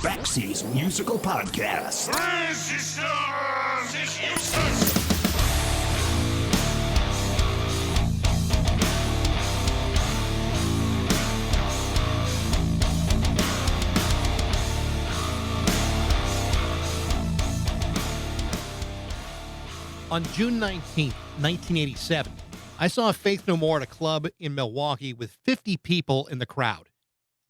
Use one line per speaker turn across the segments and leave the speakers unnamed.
Backseas Musical Podcast.
Resistance is useless!
On June 19th, 1987, I saw Faith No More at a club in Milwaukee with 50 people in the crowd.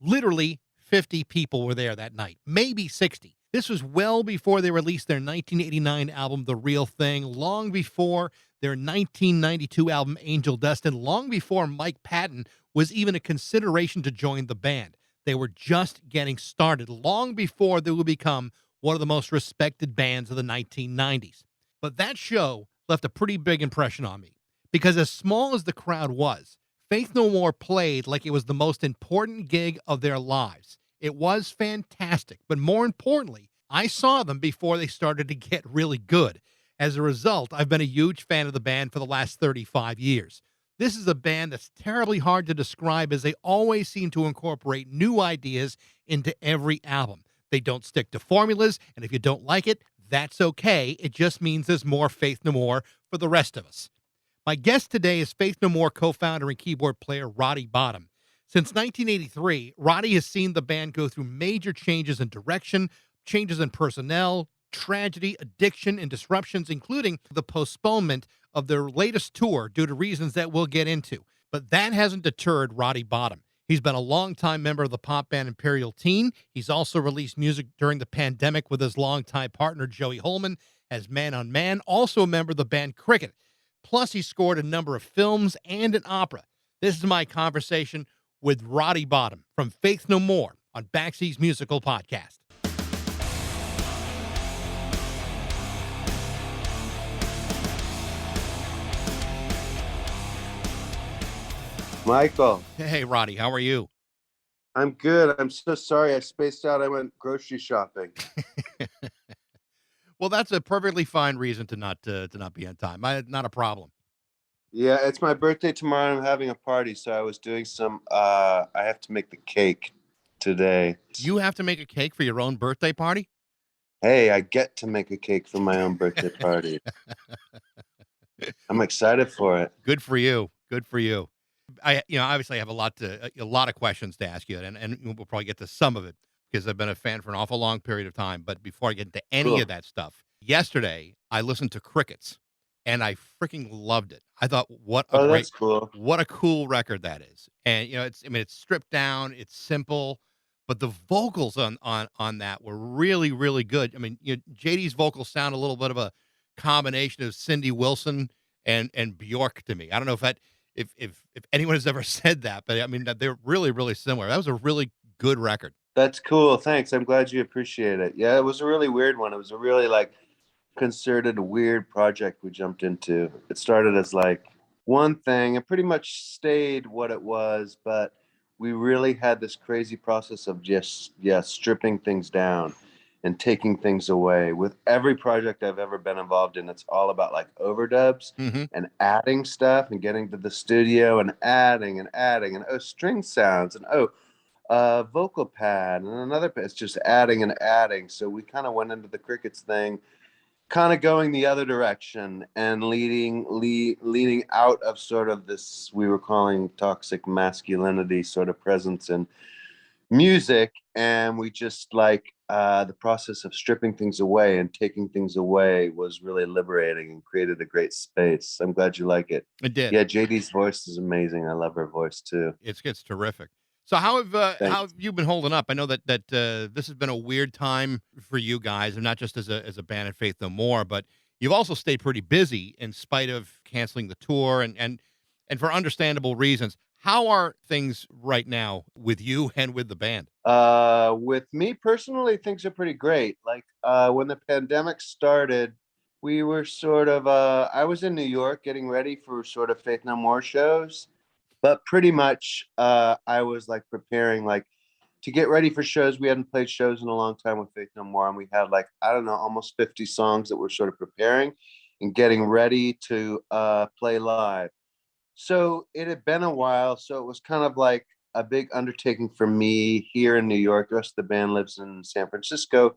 Literally 50 people were there that night, maybe 60. This was well before they released their 1989 album, The Real Thing, long before their 1992 album, Angel Dust, and long before Mike Patton was even a consideration to join the band. They were just getting started, long before they would become one of the most respected bands of the 1990s. But that show left a pretty big impression on me, because as small as the crowd was, Faith No More played like it was the most important gig of their lives. It was fantastic, but more importantly, I saw them before they started to get really good. As a result, I've been a huge fan of the band for the last 35 years. This is a band that's terribly hard to describe, as they always seem to incorporate new ideas into every album. They don't stick to formulas, and if you don't like it, that's okay. It just means there's more Faith No More for the rest of us. My guest today is Faith No More co-founder and keyboard player Roddy Bottum. Since 1983, Roddy has seen the band go through major changes in direction, changes in personnel, tragedy, addiction, and disruptions, including the postponement of their latest tour due to reasons that we'll get into. But that hasn't deterred Roddy Bottum. He's been a longtime member of the pop band Imperial Teen. He's also released music during the pandemic with his longtime partner Joey Holman as Man on Man, also a member of the band Cricket. Plus, he scored a number of films and an opera. This is my conversation with Roddy Bottum from Faith No More on Backseas Musical Podcast.
Michael.
Hey, Roddy, how are you?
I'm good. I'm so sorry I spaced out. I went grocery shopping.
Well, that's a perfectly fine reason to not be on time. Not a problem.
Yeah, it's my birthday tomorrow. I'm having a party, so I was doing some I have to make the cake today.
You have to make a cake for your own birthday party?
Hey, I get to make a cake for my own birthday party. I'm excited for it.
Good for you. Good for you. Obviously I have a lot of questions to ask you, and we'll probably get to some of it because I've been a fan for an awful long period of time. But before I get into any of that stuff, yesterday I listened to Crickets and I freaking loved it. I thought,
That's cool.
what a cool record that is. And it's stripped down, it's simple, but the vocals on that were really, really good. I mean, JD's vocals sound a little bit of a combination of Cindy Wilson and Bjork to me. I don't know if anyone has ever said that, but I mean, they're really, really similar. That was a really good record.
That's cool. Thanks. I'm glad you appreciate it. Yeah, it was a really weird one. It was a really concerted, weird project we jumped into. It started as one thing and pretty much stayed what it was, but we really had this crazy process of just stripping things down and taking things away. With every project I've ever been involved in, it's all about overdubs and adding stuff and getting to the studio and adding and string sounds and vocal pad and another pad. It's just adding and adding. So we kind of went into the Crickets thing, kind of going the other direction and leading out of sort of this we were calling toxic masculinity sort of presence in music. And we just the process of stripping things away and taking things away was really liberating and created a great space. I'm glad you like it.
It did.
Yeah, JD's voice is amazing. I love her voice too.
It's terrific. So how have you been holding up? I know that this has been a weird time for you guys, and not just as a band at Faith No More, but you've also stayed pretty busy in spite of canceling the tour and for understandable reasons. How are things right now with you and with the band?
With me personally, things are pretty great. When the pandemic started, we were sort of I was in New York getting ready for sort of Faith No More shows. But pretty much, I was preparing to get ready for shows. We hadn't played shows in a long time with Faith No More, and we had almost 50 songs that we're sort of preparing and getting ready to play live. So it had been a while, so it was kind of a big undertaking for me here in New York. The rest of the band lives in San Francisco,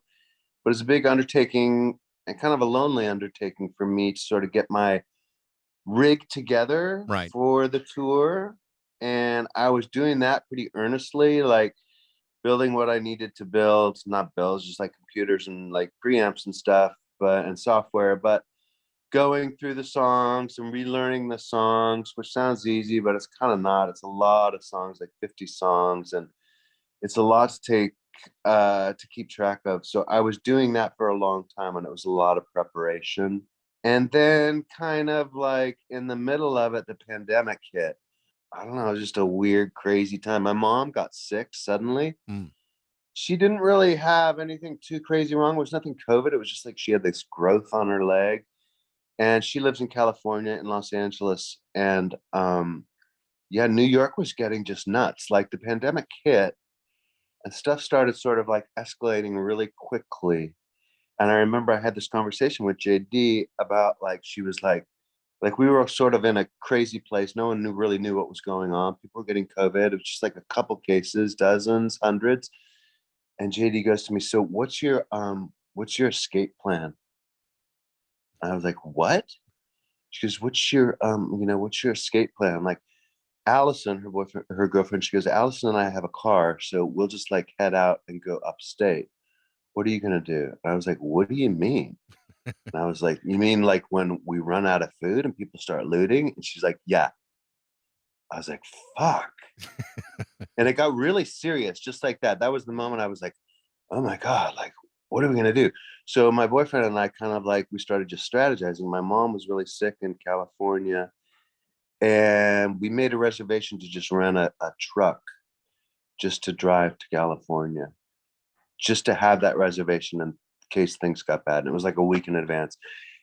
but it's a big undertaking and kind of a lonely undertaking for me to sort of get my rig together
Right.
for the tour. And I was doing that pretty earnestly, like building what I needed to build, not builds, just like computers and like preamps and stuff, and software, but going through the songs and relearning the songs, which sounds easy, but it's kind of not. It's a lot of songs, like 50 songs, and it's a lot to take to keep track of. So I was doing that for a long time, and it was a lot of preparation. And then kind of like in the middle of it, the pandemic hit. I don't know, it was just a weird, crazy time. My mom got sick suddenly.
Mm.
She didn't really have anything too crazy wrong. It was nothing COVID. It was just like she had this growth on her leg. And she lives in California, in Los Angeles. And yeah, New York was getting just nuts. Like the pandemic hit and stuff started sort of like escalating really quickly. And I remember I had this conversation with JD about like, she was like we were sort of in a crazy place. No one really knew what was going on. People were getting COVID. It was just like a couple cases, dozens, hundreds. And JD goes to me, so what's your escape plan? And I was like, what? She goes, what's your escape plan? I'm like, Allison, her boyfriend, her girlfriend, she goes, Allison and I have a car, so we'll just like head out and go upstate. What are you gonna do? And I was like, what do you mean? And I was like, you mean like when we run out of food and people start looting? And she's like, yeah. I was like, fuck. And it got really serious just like that. That was the moment I was like, oh my God, like, what are we going to do? So my boyfriend and I kind of like, we started just strategizing. My mom was really sick in California, and we made a reservation to just rent a truck just to drive to California, just to have that reservation in case things got bad. And it was like a week in advance.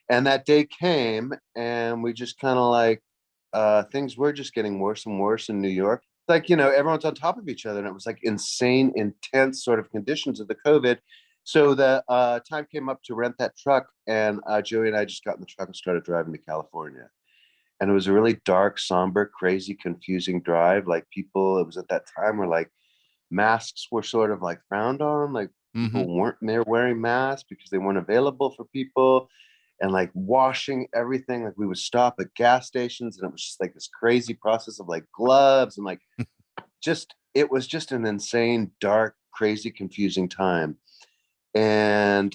And that day came, and we just kind of like, things were just getting worse and worse in New York. Like, everyone's on top of each other, and it was like insane, intense sort of conditions of the COVID. So the time came up to rent that truck, and Joey and I just got in the truck and started driving to California. And it was a really dark, somber, crazy, confusing drive. Like people, it was at that time where like masks were sort of like frowned on. Like people weren't there wearing masks because they weren't available for people, and like washing everything. Like we would stop at gas stations, and it was just like this crazy process of like gloves and like it was just an insane, dark, crazy, confusing time. And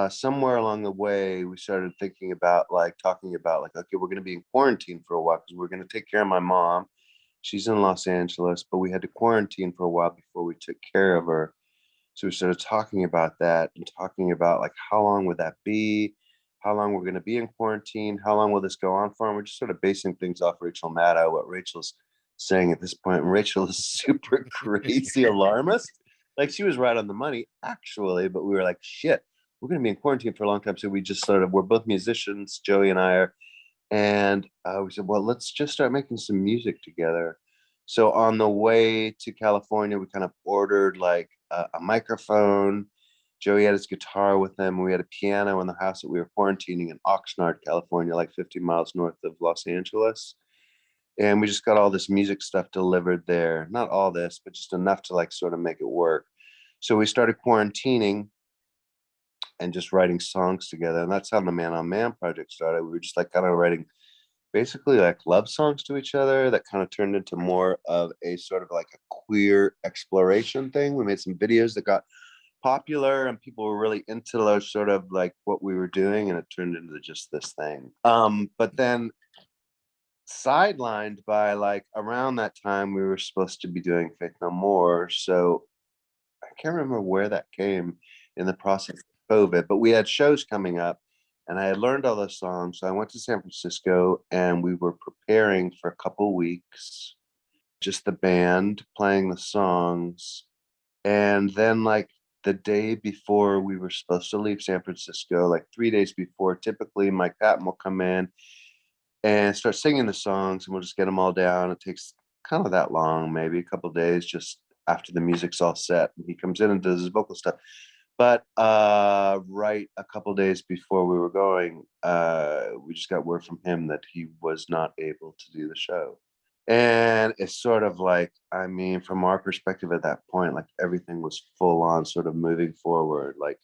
somewhere along the way, we started thinking about like talking about like, okay, we're going to be in quarantine for a while because we're going to take care of my mom. She's in Los Angeles, but we had to quarantine for a while before we took care of her. So we started talking about that and talking about like how long would that be, how long we're going to be in quarantine, how long will this go on for, and we're just sort of basing things off Rachel Maddow, what Rachel's saying at this point. And Rachel is super crazy alarmist. Like she was right on the money actually, but we were like, shit, we're going to be in quarantine for a long time. So we just we're both musicians, Joey and I are, and we said, well, let's just start making some music together. So on the way to California, we kind of ordered like a microphone. Joey had his guitar with him. We had a piano in the house that we were quarantining in Oxnard, California, like 50 miles north of Los Angeles. And we just got all this music stuff delivered there. Not all this, but just enough to like sort of make it work. So we started quarantining and just writing songs together. And that's how the Man on Man project started. We were just like kind of writing basically like love songs to each other that kind of turned into more of a sort of like a queer exploration thing. We made some videos that got popular and people were really into those sort of like what we were doing, and it turned into just this thing. But then sidelined by like around that time we were supposed to be doing Faith No More. So I can't remember where that came in the process of COVID, but we had shows coming up and I had learned all those songs. So I went to San Francisco and we were preparing for a couple weeks, just the band playing the songs. And then like the day before we were supposed to leave San Francisco, like 3 days before, typically Mike Patton will come in and start singing the songs, and we'll just get them all down. It takes kind of that long, maybe a couple of days, just after the music's all set. And he comes in and does his vocal stuff. But right a couple of days before we were going, we just got word from him that he was not able to do the show. And it's sort of like, I mean, from our perspective at that point, like everything was full on sort of moving forward. Like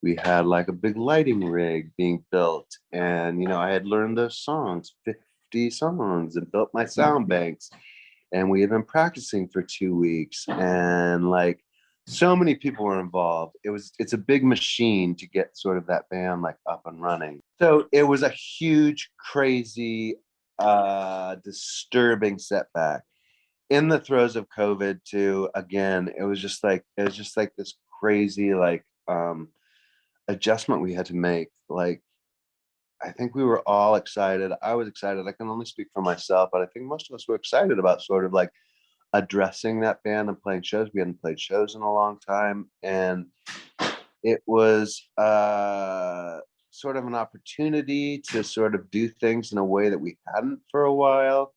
we had like a big lighting rig being built, and I had learned those songs, 50 songs, and built my sound banks, and we had been practicing for 2 weeks, and like so many people were involved. It's a big machine to get sort of that band like up and running. So it was a huge, crazy, disturbing setback in the throes of COVID too. Again, it was just like this crazy like adjustment we had to make. Like I think we were all excited. I was excited. I can only speak for myself, but I think most of us were excited about sort of like addressing that band and playing shows. We hadn't played shows in a long time, and it was sort of an opportunity to sort of do things in a way that we hadn't for a while,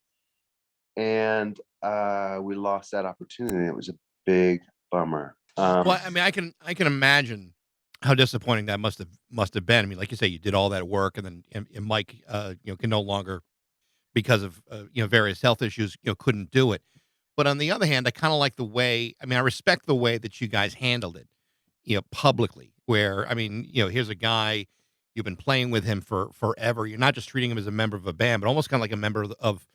and we lost that opportunity. It was a big bummer.
Well, I mean, I can imagine how disappointing that must have been. I mean, like you say, you did all that work, and then and Mike, can no longer, because of various health issues, couldn't do it. But on the other hand, I kind of like the way. I mean, I respect the way that you guys handled it, publicly. Where I mean, here's a guy, you've been playing with him for forever. You're not just treating him as a member of a band, but almost kind of like a member of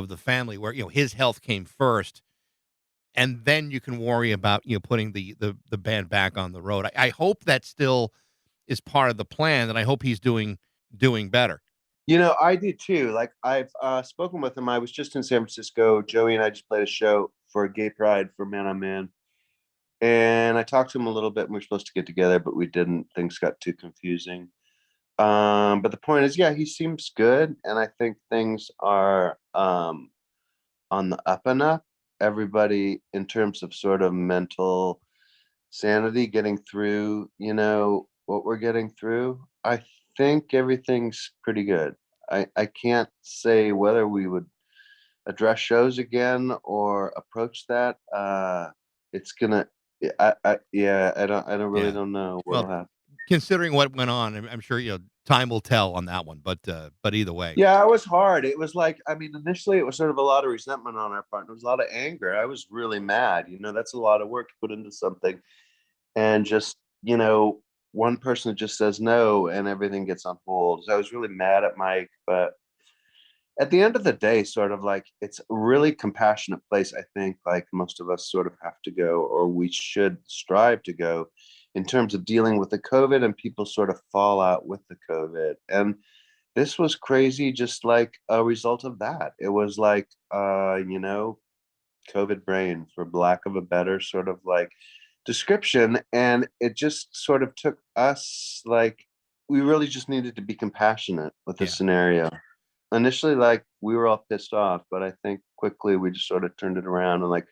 the family. Where his health came first, and then you can worry about putting the band back on the road. I hope that still is part of the plan, and I hope he's doing better.
I did too. Like I've spoken with him. I was just in San Francisco. Joey and I just played a show for a gay pride for Man on Man. And I talked to him a little bit, and we were supposed to get together, but we didn't. Things got too confusing. But the point is, yeah, he seems good, and I think things are on the up and up. Everybody, in terms of sort of mental sanity, getting through, what we're getting through. I think everything's pretty good. I can't say whether we would address shows again or approach that. It's gonna. Yeah, I don't really
Yeah.
don't know what'll
Well,
happen.
considering what went on, I'm sure time will tell on that one. But either way,
Yeah, it was hard. It was like, I mean, initially it was sort of a lot of resentment on our part. There was a lot of anger. I was really mad. That's a lot of work to put into something. And just, one person just says no and everything gets on hold. So I was really mad at Mike. But at the end of the day, sort of like it's a really compassionate place, I think, like most of us sort of have to go, or we should strive to go in terms of dealing with the COVID and people sort of fall out with the COVID. And this was crazy, just like a result of that. It was like, COVID brain, for lack of a better sort of like description. And it just sort of took us, like, we really just needed to be compassionate with the
yeah.
scenario. Initially, like, we were all pissed off, but I think quickly we just sort of turned it around. And like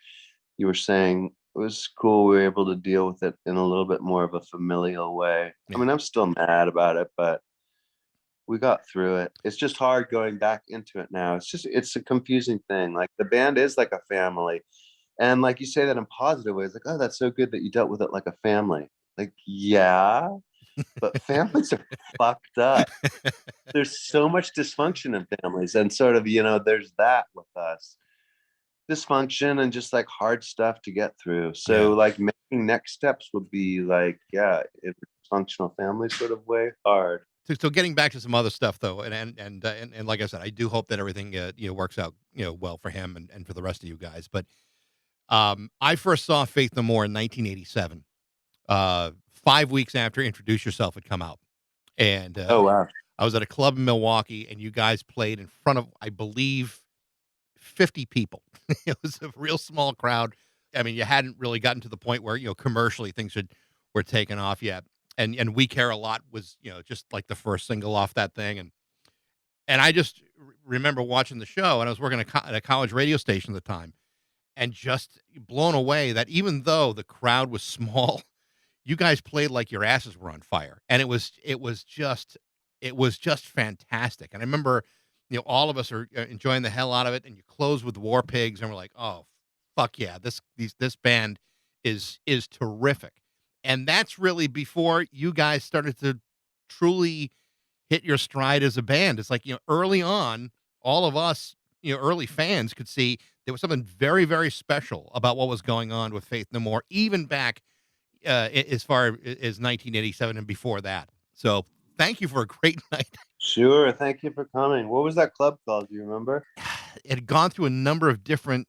you were saying, it was cool. We were able to deal with it in a little bit more of a familial way. I
Yeah.
mean, I'm still mad about it, but we got through it. It's just hard going back into it now. It's a confusing thing. Like the band is like a family. And like you say that in positive ways, like, oh, that's so good that you dealt with it like a family. Like, yeah, but families are fucked up. There's so much dysfunction in families. And sort of, there's that with us. Dysfunction and just like hard stuff to get through. So
Yeah.
like making next steps would be like, yeah, in a dysfunctional family sort of way, hard.
So getting back to some other stuff though, and like I said, I do hope that everything works out well for him and for the rest of you guys. But I first saw Faith No More in 1987, 5 weeks after Introduce Yourself had come out, and
Oh, wow.
I was at a club in Milwaukee, and you guys played in front of, I believe, 50 people. It was a real small crowd. I mean, you hadn't really gotten to the point where commercially things were taken off yet. And We Care a Lot was just like the first single off that thing, and I just remember watching the show, and I was working at a college radio station at the time, and just blown away that even though the crowd was small, you guys played like your asses were on fire, and it was just fantastic. And I remember, all of us are enjoying the hell out of it, and you close with War Pigs, and we're like, oh, fuck yeah, this band is terrific. And that's really before you guys started to truly hit your stride as a band. It's like, early on, all of us, early fans could see there was something very, very special about what was going on with Faith No More, even back as far as 1987 and before that. So thank you for a great night.
Sure. Thank you for coming. What was that club called? Do you remember?
It had gone through a number of different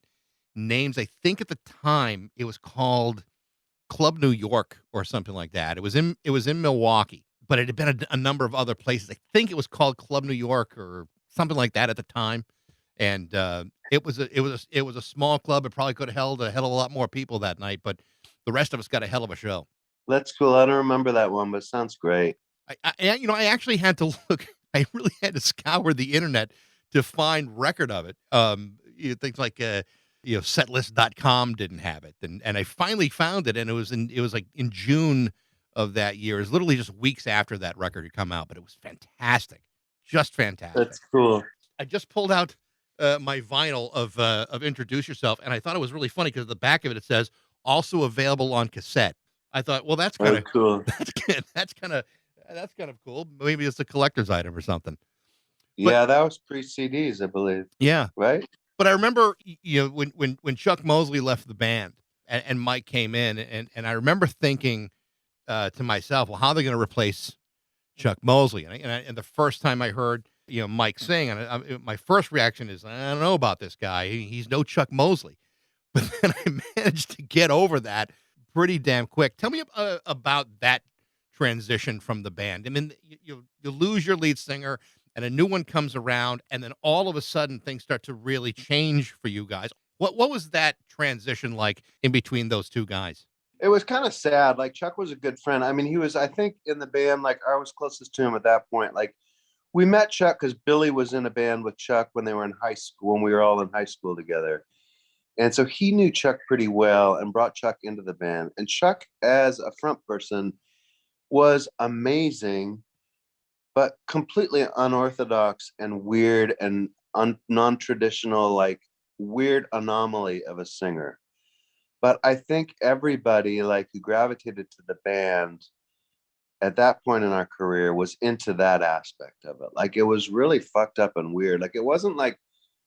names. I think at the time it was called Club New York or something like that. It was in Milwaukee, but it had been a number of other places. I think it was called Club New York or something like that at the time. And it was a small club. It probably could have held a hell of a lot more people that night, but the rest of us got a hell of a show.
That's cool. I don't remember that one, but it sounds great.
I actually had to look. I really had to scour the internet to find record of it. Things like setlist.com didn't have it, and I finally found it, and it was like in June of that year. It was literally just weeks after that record had come out, but it was fantastic, just fantastic.
That's cool.
I just pulled out my vinyl of Introduce Yourself, and I thought it was really funny because the back of it says also available on cassette. I thought, well, that's kind of
cool.
that's kind of cool. Maybe it's a collector's item or something.
Yeah, that was pre-CDs, I believe.
Yeah,
Right?
but I remember, when Chuck Mosley left the band and Mike came in, and I remember thinking to myself, well, how are they going to replace Chuck Mosley? And the first time I heard Mike sing, and my first reaction is, I don't know about this guy. He's no Chuck Mosley. But then I managed to get over that pretty damn quick. Tell me about that transition from the band. I mean, you lose your lead singer, and a new one comes around, and then all of a sudden things start to really change for you guys. What was that transition like in between those two guys?
It was kind of sad. Like, Chuck was a good friend. I mean, he was, I think, in the band, like, I was closest to him at that point. Like, we met Chuck because Billy was in a band with Chuck when they were in high school, when we were all in high school together. And so he knew Chuck pretty well and brought Chuck into the band. And Chuck, as a front person, was amazing, but completely unorthodox and weird and non-traditional, like, weird anomaly of a singer. But I think everybody, like, who gravitated to the band at that point in our career was into that aspect of it. Like, it was really fucked up and weird. Like, it wasn't like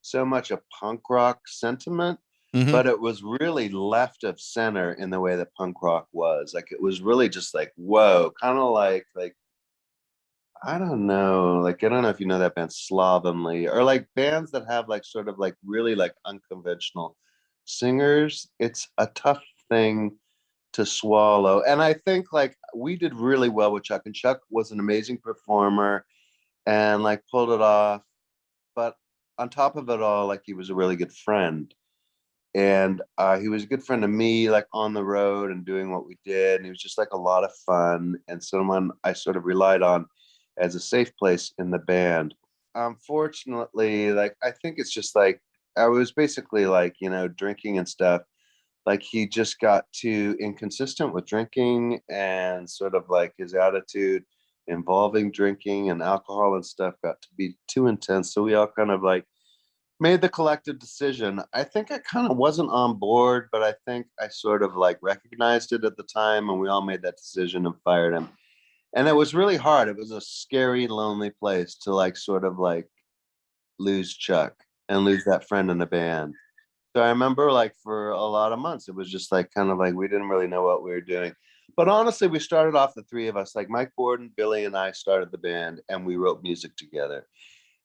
so much a punk rock sentiment,
Mhm.
but it was really left of center in the way that punk rock was. Like, it was really just like, whoa, kind of like I don't know, like, I don't know if you know that band Slovenly, or like bands that have like sort of like really like unconventional singers. It's a tough thing to swallow. And I think like we did really well with Chuck, and Chuck was an amazing performer and like pulled it off. But on top of it all, like, he was a really good friend. And he was a good friend to me, like on the road and doing what we did. And he was just like a lot of fun and someone I sort of relied on as a safe place in the band. Unfortunately, like, I think it's just like I was basically like, drinking and stuff. Like, he just got too inconsistent with drinking, and sort of like his attitude involving drinking and alcohol and stuff got to be too intense. So we all kind of like made the collective decision. I think I kind of wasn't on board, but I think I sort of like recognized it at the time, and we all made that decision and fired him. And it was really hard. It was a scary, lonely place to like sort of like lose Chuck and lose that friend in the band. So I remember like for a lot of months, it was just like kind of like we didn't really know what we were doing. But honestly, we started off, the three of us, like Mike Borden, Billy, and I started the band, and we wrote music together.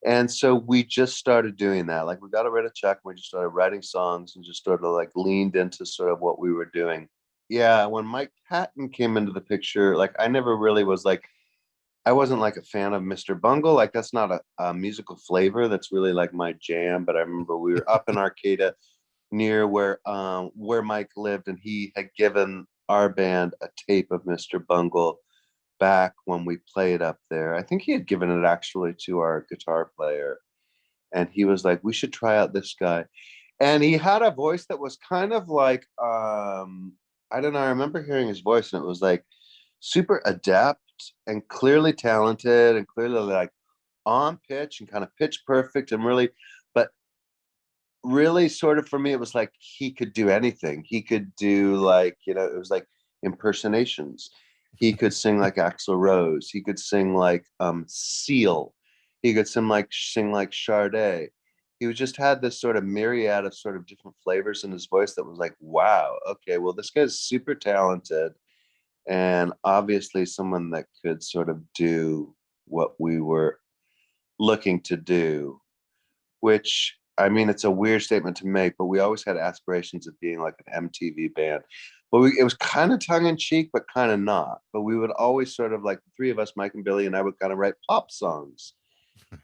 And so we just started doing that. Like, we got rid of Chuck, and we just started writing songs and just sort of like leaned into sort of what we were doing. Yeah, when Mike Patton came into the picture, like, I never really was like, I wasn't like a fan of Mr. Bungle. Like, that's not a musical flavor that's really like my jam. But I remember we were up in Arcata near where Mike lived, and he had given our band a tape of Mr. Bungle back when we played up there. I think he had given it actually to our guitar player, and he was like, we should try out this guy. And he had a voice that was kind of like I don't know, I remember hearing his voice, and it was like super adept and clearly talented and clearly like on pitch and kind of pitch perfect, and really, but really sort of, for me, it was like he could do anything. He could do like, it was like impersonations. He could sing like Axl Rose. He could sing like Seal. He could sing like Sade. he just had this sort of myriad of sort of different flavors in his voice that was like, wow, okay, well, this guy's super talented and obviously someone that could sort of do what we were looking to do, which, I mean, it's a weird statement to make, but we always had aspirations of being like an MTV band. But it was kind of tongue in cheek, but kind of not. But we would always sort of like the three of us, Mike and Billy and I, would kind of write pop songs,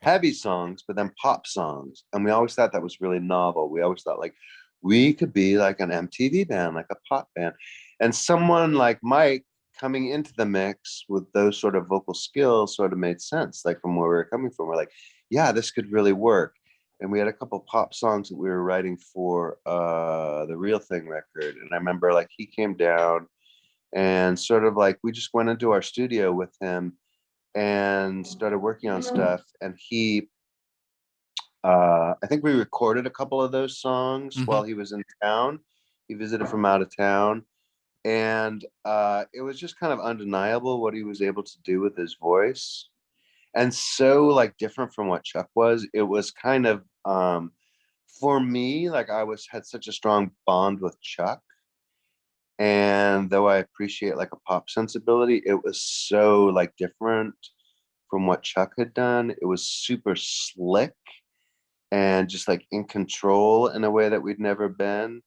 heavy songs, but then pop songs. And we always thought that was really novel. We always thought like we could be like an MTV band, like a pop band. And someone like Mike coming into the mix with those sort of vocal skills sort of made sense, like from where we were coming from. We're like, yeah, this could really work. And we had a couple pop songs that we were writing for the Real Thing record. And I remember like he came down and sort of like we just went into our studio with him and started working on stuff. And he, I think we recorded a couple of those songs while he was in town. He visited from out of town. And it was just kind of undeniable what he was able to do with his voice. And so like different from what Chuck was. It was kind of for me, like I had such a strong bond with Chuck. And though I appreciate like a pop sensibility, it was so like different from what Chuck had done. It was super slick and just like in control in a way that we'd never been.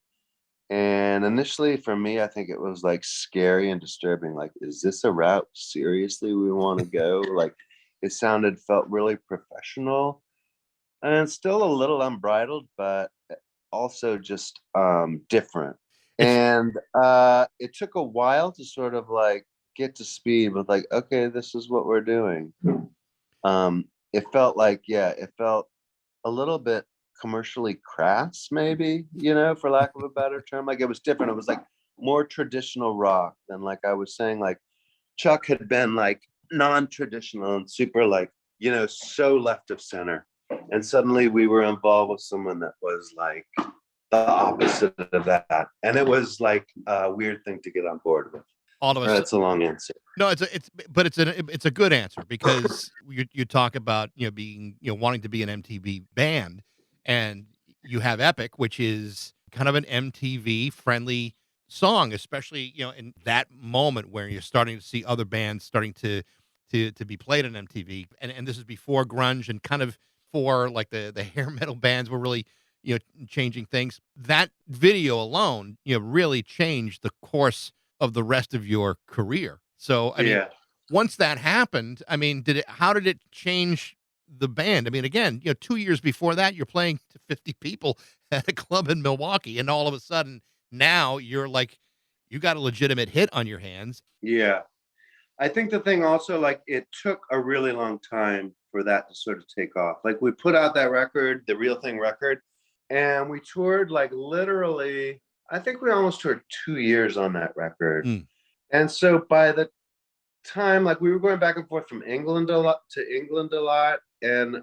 And initially for me, I think it was like scary and disturbing. Like, is this a route seriously we want to go? Like, it felt really professional and still a little unbridled, but also just different. And it took a while to sort of like get to speed with like, okay, this is what we're doing. It felt like, it felt a little bit commercially crass, maybe, for lack of a better term. Like it was different. It was like more traditional rock than, like I was saying, like Chuck had been like non-traditional and super like, so left of center. And suddenly we were involved with someone that was like the opposite of that. And it was like a weird thing to get on board with.
All of us.
That's a long answer.
No, it's a good answer because you talk about being wanting to be an MTV band, and you have Epic, which is kind of an MTV friendly song, especially in that moment where you're starting to see other bands starting to be played on MTV, and this is before grunge and kind of for like the hair metal bands were really changing things. That video alone really changed the course of the rest of your career. So I mean, once that happened, I mean, how did it change the band? I mean, again, 2 years before that, you're playing to 50 people at a club in Milwaukee, and all of a sudden now you're like, you got a legitimate hit on your hands.
Yeah. I think the thing also, like, it took a really long time for that to sort of take off. Like, we put out that record, the Real Thing record, and we toured like literally, I think we almost toured 2 years on that record. And so by the time, like, we were going back and forth from England a lot, and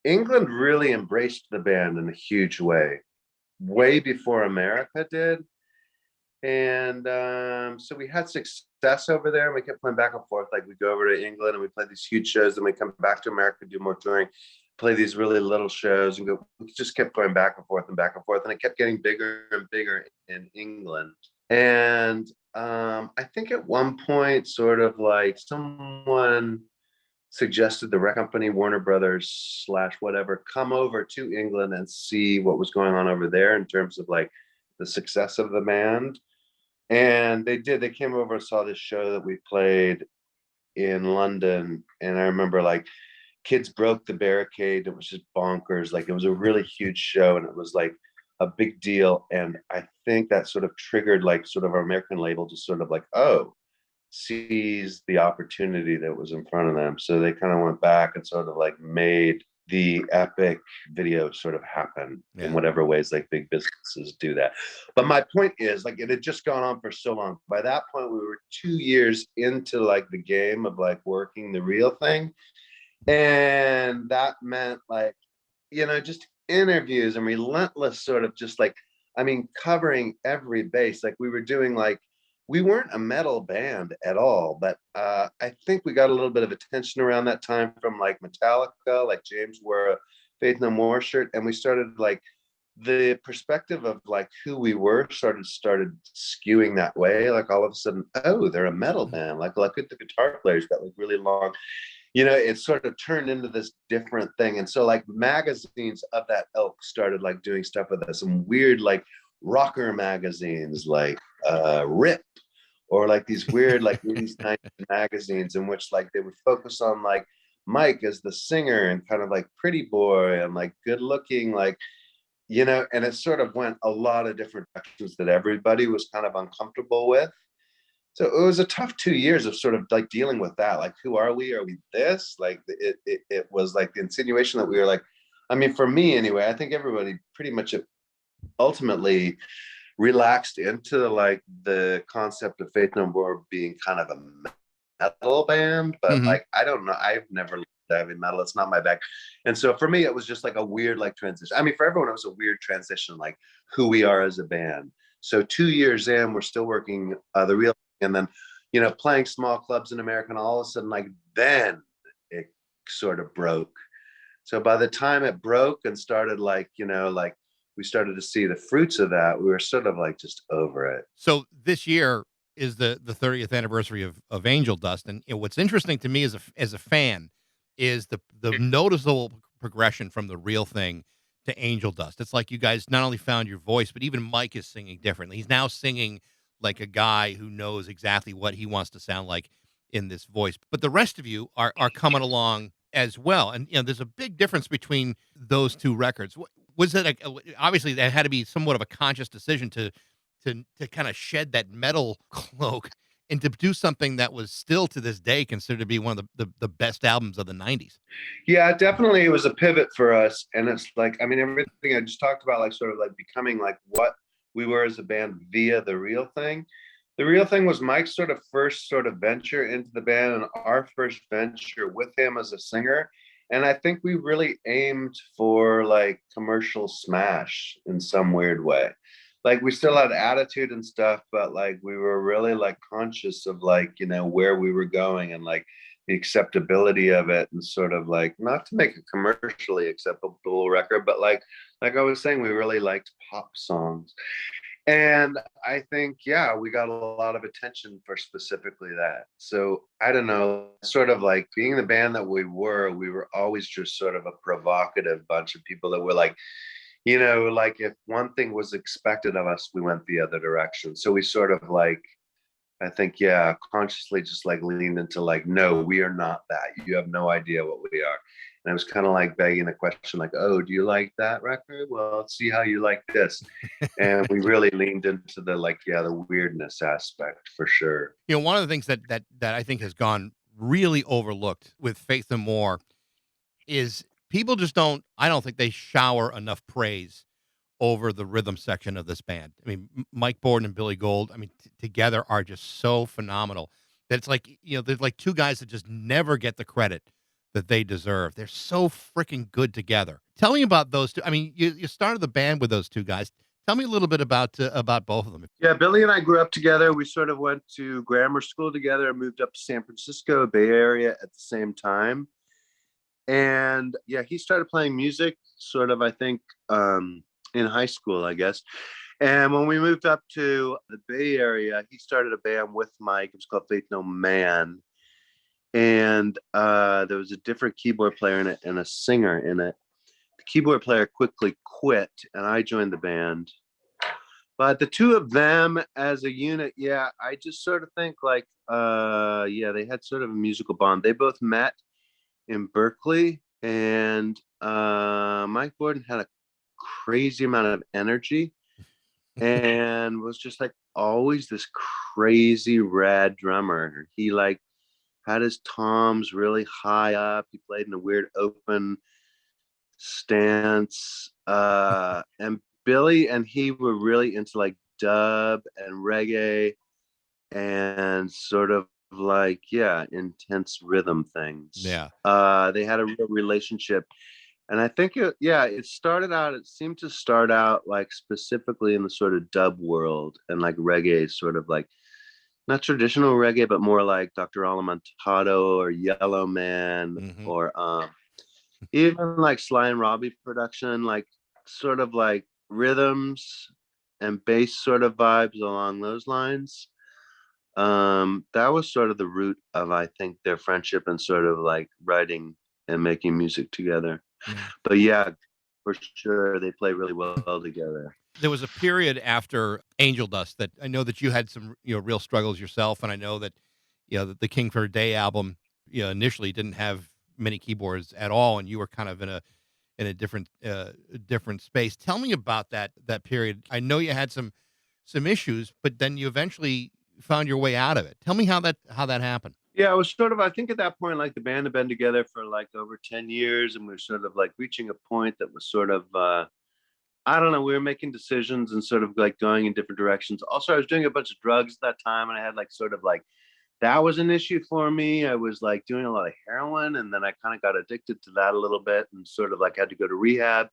England really embraced the band in a huge way before America did. And so we had success over there, and we kept playing back and forth. Like, we go over to England and we play these huge shows, and we come back to America, do more touring, play these really little shows, and we just kept going back and forth, and it kept getting bigger and bigger in England. And I think at one point, sort of like someone suggested the record company, Warner Brothers / whatever, come over to England and see what was going on over there in terms of like the success of the band. And they did. They came over and saw this show that we played in London. And I remember like kids broke the barricade. It was just bonkers. Like, it was a really huge show, and it was like a big deal. And I think that sort of triggered like sort of our American label to sort of like, seize the opportunity that was in front of them. So they kind of went back and sort of like made the Epic video sort of happen in whatever ways like big businesses do that. But my point is, like, it had just gone on for so long. By that point, we were 2 years into like the game of like working the Real Thing. And that meant like, just interviews and relentless sort of just like, I mean, covering every base. Like, we were doing like, we weren't a metal band at all, but I think we got a little bit of attention around that time from like Metallica. Like, James wore a Faith No More shirt, and we started like the perspective of like who we were started skewing that way. Like all of a sudden, oh, they're a metal band. Like look at the guitar players got like really long. It sort of turned into this different thing. And so like magazines of that ilk started like doing stuff with us, some weird like rocker magazines like Rip, or like these weird like 80s 90s magazines in which like they would focus on like Mike as the singer and kind of like pretty boy and like good looking, like, and it sort of went a lot of different directions that everybody was kind of uncomfortable with. So it was a tough 2 years of sort of like dealing with that. Like, who are we? Are we this? Like it was like the insinuation that we were like, I mean, for me anyway, I think everybody pretty much ultimately relaxed into like the concept of Faith No More being kind of a metal band, but like, I don't know. I've never listened to heavy metal. It's not my bag. And so for me, it was just like a weird like transition. I mean, for everyone, it was a weird transition, like who we are as a band. So 2 years in, we're still working the real thing, and then, playing small clubs in America, and all of a sudden, like then it sort of broke. So by the time it broke and started like, like we started to see the fruits of that, we were sort of like just over it.
So this year is the 30th anniversary of Angel Dust, and what's interesting to me as a fan is the noticeable progression from the real thing to Angel Dust. It's like you guys not only found your voice, but even Mike is singing differently. He's now singing like a guy who knows exactly what he wants to sound like in this voice. But the rest of you are coming along as well, and there's a big difference between those two records. Was it obviously that had to be somewhat of a conscious decision to kind of shed that metal cloak and to do something that was still to this day considered to be one of the best albums of the 90s.
Yeah, definitely. It was a pivot for us. And it's like, I mean, everything I just talked about, like sort of like becoming like what we were as a band via the real thing. The real thing was Mike's sort of first sort of venture into the band and our first venture with him as a singer. And I think we really aimed for like commercial smash in some weird way. Like we still had attitude and stuff, but like we were really like conscious of like, where we were going and like the acceptability of it, and sort of like not to make a commercially acceptable record, but like I was saying, we really liked pop songs. And I think, yeah, we got a lot of attention for specifically that. So I don't know, sort of like being the band that we were always just sort of a provocative bunch of people that were like, like if one thing was expected of us, we went the other direction. So we sort of like, I think, yeah, consciously just like leaned into like, no, we are not that. You have no idea what we are. And I was kind of like begging the question, like, oh, do you like that record? Well, let's see how you like this. And we really leaned into the like, yeah, the weirdness aspect for sure.
One of the things that I think has gone really overlooked with Faith No More is people just I don't think they shower enough praise over the rhythm section of this band. I mean, Mike Borden and Billy Gold, I mean, together are just so phenomenal that it's like, there's like two guys that just never get the credit that they deserve. They're so freaking good together. Tell me about those two. I mean, you started the band with those two guys. Tell me a little bit about both of them.
Yeah, Billy and I grew up together. We sort of went to grammar school together and moved up to San Francisco, Bay Area at the same time. And yeah, he started playing music sort of, I think, in high school, I guess. And when we moved up to the Bay Area, he started a band with Mike. It was called Faith No Man. And there was a different keyboard player in it and a singer in it. The keyboard player quickly quit and I joined the band. But the two of them as a unit, yeah, I just sort of think like, yeah, they had sort of a musical bond. They both met in Berkeley, and Mike Borden had a crazy amount of energy and was just like always this crazy rad drummer. He like had his toms really high up. He played in a weird open stance. And Billy and he were really into like dub and reggae and sort of like, yeah, intense rhythm things.
Yeah.
They had a real relationship. And I think it seemed to start out like specifically in the sort of dub world and like reggae, sort of like not traditional reggae, but more like Dr. Alamantato or Yellow Man, or Even like Sly and Robbie production, like sort of like rhythms and bass sort of vibes along those lines. That was sort of the root of, I think, their friendship and sort of like writing and making music together.
Yeah.
But yeah, for sure, they play really well together.
There was a period after Angel Dust that I know that you had some, real struggles yourself, and I know that, the King for a Day album, initially didn't have many keyboards at all, and you were kind of in a different space. Tell me about that period. I know you had some issues, but then you eventually found your way out of it. Tell me how that happened.
Yeah, it was sort of, I think at that point, like the band had been together for like over 10 years, and we were sort of like reaching a point that was sort of, I don't know, we were making decisions and sort of like going in different directions. Also, I was doing a bunch of drugs at that time, and I had like sort of like, that was an issue for me. I was like doing a lot of heroin, and then I kind of got addicted to that a little bit and sort of like had to go to rehab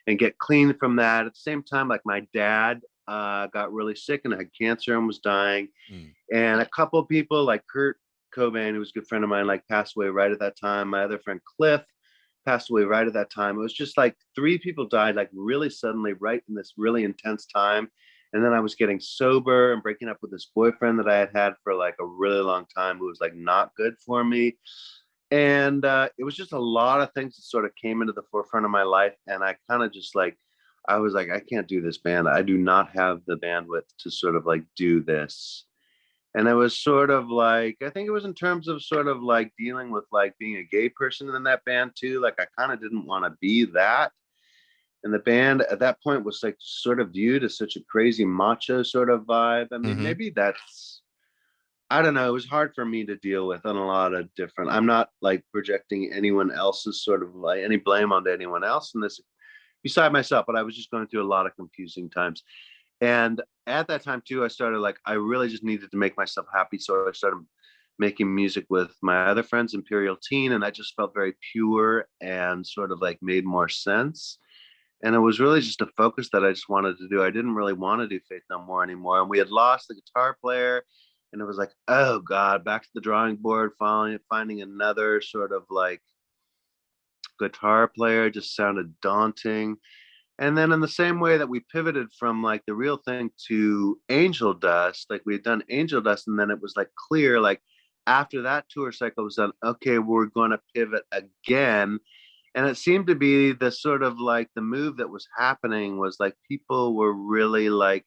and get clean from that. At the same time, like my dad got really sick and had cancer and was dying.
Mm.
And a couple of people like Kurt Cobain, who was a good friend of mine, like passed away right at that time. My other friend Cliff passed away right at that time. It was just like three people died like really suddenly, right in this really intense time. And then I was getting sober and breaking up with this boyfriend that I had had for like a really long time, who was like not good for me. And it was just a lot of things that sort of came into the forefront of my life. And I kind of just like, I was like, I can't do this band. I do not have the bandwidth to sort of like do this. And it was sort of like, I think it was in terms of sort of like dealing with like being a gay person in that band too. Like I kind of didn't want to be that. And the band at that point was like sort of viewed as such a crazy macho sort of vibe. I mean,
Mm-hmm.
maybe that's, I don't know. It was hard for me to deal with on a lot of different, I'm not like projecting anyone else's sort of like any blame onto anyone else in this beside myself, but I was just going through a lot of confusing times. And at that time too, I started like, I really just needed to make myself happy. So I started making music with my other friends, Imperial Teen, and that just felt very pure and sort of like made more sense. And it was really just a focus that I just wanted to do. I didn't really want to do Faith No More anymore. And we had lost the guitar player. And it was like, oh God, back to the drawing board, finding another sort of like guitar player just sounded daunting. And then in the same way that we pivoted from like the real thing to Angel Dust, like we had done Angel Dust, and then it was like clear, like after that tour cycle was done, okay, we're going to pivot again. And it seemed to be the sort of like the move that was happening was like people were really like,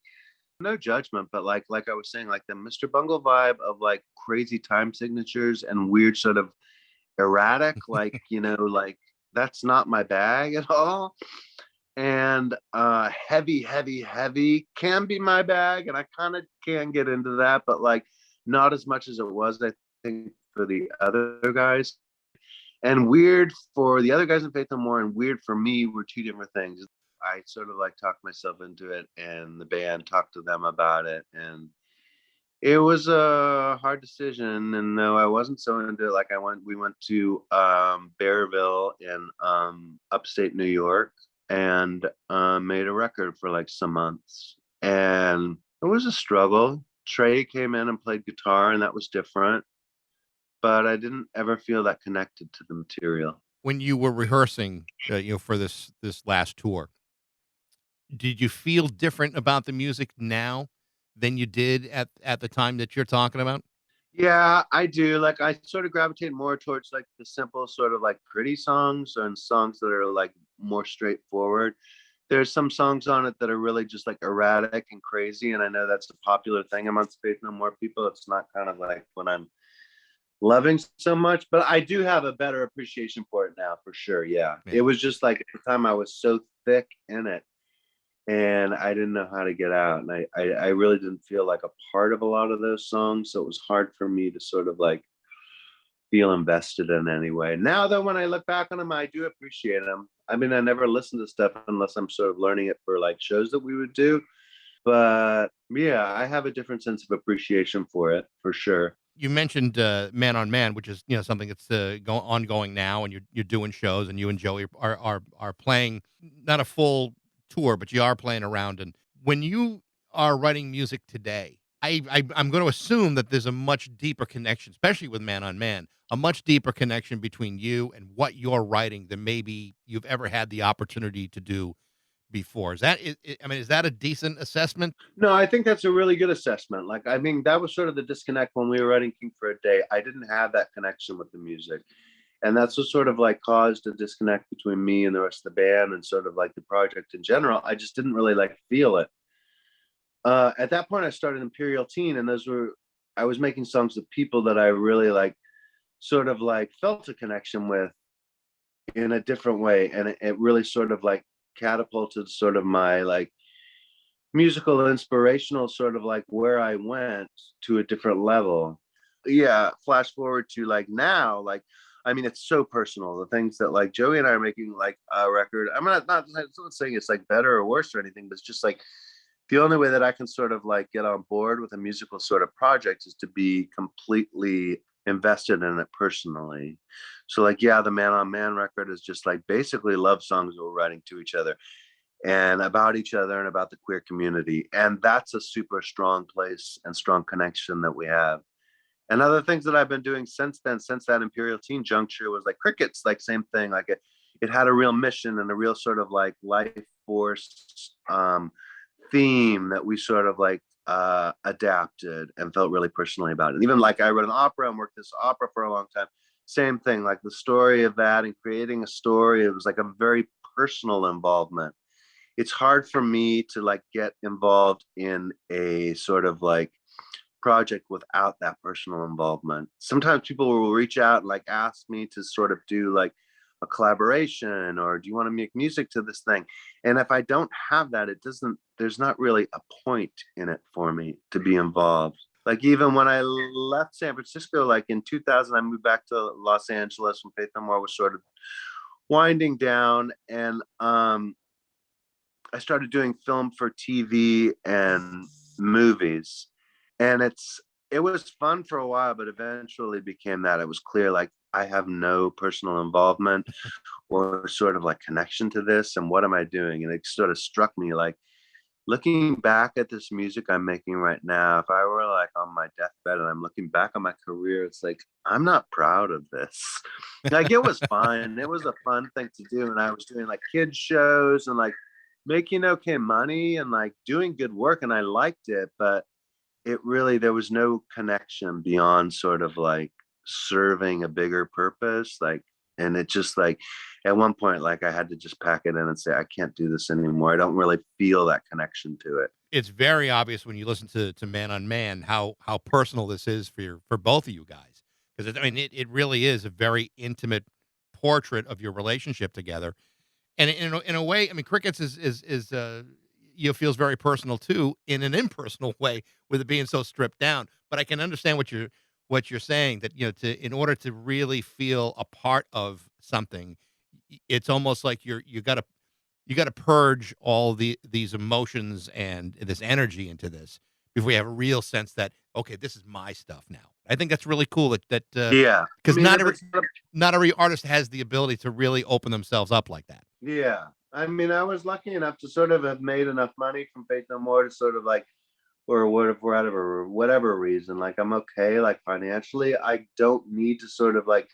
no judgment, but like I was saying, like the Mr. Bungle vibe of like crazy time signatures and weird sort of erratic, like, like that's not my bag at all. And heavy can be my bag, and I kind of can get into that, but like not as much as it was, I think, for the other guys. And weird for the other guys in Faith No More and weird for me were two different things. I sort of like talked myself into it, and the band talked to them about it, and it was a hard decision. And no, I wasn't so into it. Like we went to Bearville in upstate New York and made a record for like some months. And it was a struggle. Trey came in and played guitar, and that was different. But I didn't ever feel that connected to the material.
When you were rehearsing, for this last tour, did you feel different about the music now than you did at the time that you're talking about?
Yeah, I do. Like I sort of gravitate more towards like the simple sort of like pretty songs and songs that are like more straightforward. There's some songs on it that are really just like erratic and crazy. And I know that's a popular thing amongst Faith No More people. It's not kind of like what I'm loving so much, but I do have a better appreciation for it now for sure. Yeah.
Yeah.
It was just like at the time I was so thick in it and I didn't know how to get out. And I really didn't feel like a part of a lot of those songs. So it was hard for me to sort of like feel invested in any way. Now though, when I look back on them, I do appreciate them. I mean, I never listen to stuff unless I'm sort of learning it for like shows that we would do. But yeah, I have a different sense of appreciation for it for sure.
You mentioned Man on Man, which is something that's ongoing now, and you're doing shows, and you and Joey are playing not a full tour, but you are playing around. And when you are writing music today, I'm going to assume that there's a much deeper connection, especially with Man on Man, a much deeper connection between you and what you're writing than maybe you've ever had the opportunity to do before. Is that a decent assessment?
No, I think that's a really good assessment. Like, I mean, that was sort of the disconnect when we were writing King for a Day. I didn't have that connection with the music. And that's what sort of like caused a disconnect between me and the rest of the band and sort of like the project in general. I just didn't really like feel it. At that point, I started Imperial Teen, and I was making songs with people that I really like, sort of like felt a connection with in a different way. And it really sort of like catapulted sort of my like musical inspirational sort of like where I went to a different level. Yeah, flash forward to like now, like, I mean, it's so personal. The things that like Joey and I are making like a record. I'm not saying it's like better or worse or anything, but it's just like the only way that I can sort of like get on board with a musical sort of project is to be completely invested in it personally. So like, yeah, the Man on Man record is just like basically love songs we're writing to each other and about each other and about the queer community. And that's a super strong place and strong connection that we have. And other things that I've been doing since then, since that Imperial Teen juncture, was like Crickets, like same thing. Like it had a real mission and a real sort of like life force theme that we sort of like adapted and felt really personally about it. And even like I wrote an opera and worked this opera for a long time. Same thing, like the story of that and creating a story, it was like a very personal involvement. It's hard for me to like get involved in a sort of like project without that personal involvement. Sometimes people will reach out and like ask me to sort of do like a collaboration, or do you want to make music to this thing? And if I don't have that, there's not really a point in it for me to be involved. Like even when I left San Francisco, like in 2000, I moved back to Los Angeles when Faith No More was sort of winding down. And I started doing film for TV and movies. And it was fun for a while, but eventually became that it was clear, like, I have no personal involvement or sort of like connection to this. And what am I doing? And it sort of struck me like, looking back at this music I'm making right now, if I were like on my deathbed and I'm looking back on my career, it's like, I'm not proud of this. Like, it was fun. It was a fun thing to do. And I was doing like kids shows and like making okay money and like doing good work. And I liked it, but there was no connection beyond sort of like serving a bigger purpose. Like, and it just like, at one point, like I had to just pack it in and say, I can't do this anymore. I don't really feel that connection to it.
It's very obvious when you listen to Man on Man how personal this is for both of you guys. Because it really is a very intimate portrait of your relationship together. And in a way, I mean, Crickets is feels very personal too, in an impersonal way, with it being so stripped down. But I can understand what you're saying, that in order to really feel a part of something, it's almost like you got to purge all these emotions and this energy into this before you have a real sense that, okay, this is my stuff now. I think that's really cool that
yeah,
because not every artist has the ability to really open themselves up like that.
Yeah, I mean, I was lucky enough to sort of have made enough money from Faith No More to sort of like, or whatever reason, like I'm okay, like financially. I don't need to sort of like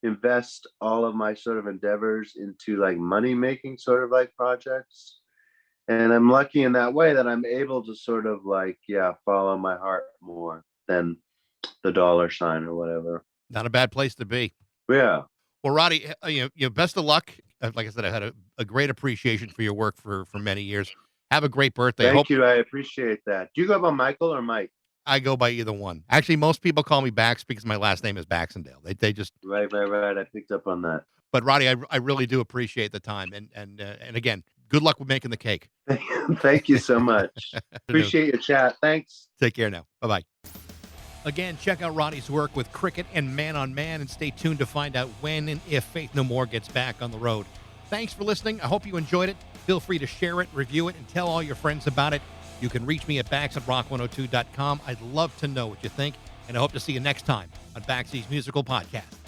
invest all of my sort of endeavors into like money making sort of like projects. And I'm lucky in that way that I'm able to sort of like, yeah, follow my heart more than the dollar sign or whatever.
Not a bad place to be.
Yeah.
Well, Roddy, best of luck. Like I said, I've had a great appreciation for your work for many years. Have a great birthday.
Thank you. I appreciate that. Do you go by Michael or Mike?
I go by either one. Actually, most people call me Bax because my last name is Baxendale. They just
right. I picked up on that.
But Roddy, I really do appreciate the time, and again, good luck with making the cake.
Thank you so much. Appreciate your chat. Thanks.
Take care now. Bye-bye. Again, check out Roddy's work with Cricket and Man on Man, and stay tuned to find out when and if Faith No More gets back on the road. Thanks for listening. I hope you enjoyed it. Feel free to share it, review it, and tell all your friends about it. You can reach me at bax@rock102.com. I'd love to know what you think, and I hope to see you next time on Baxy's Musical Podcast.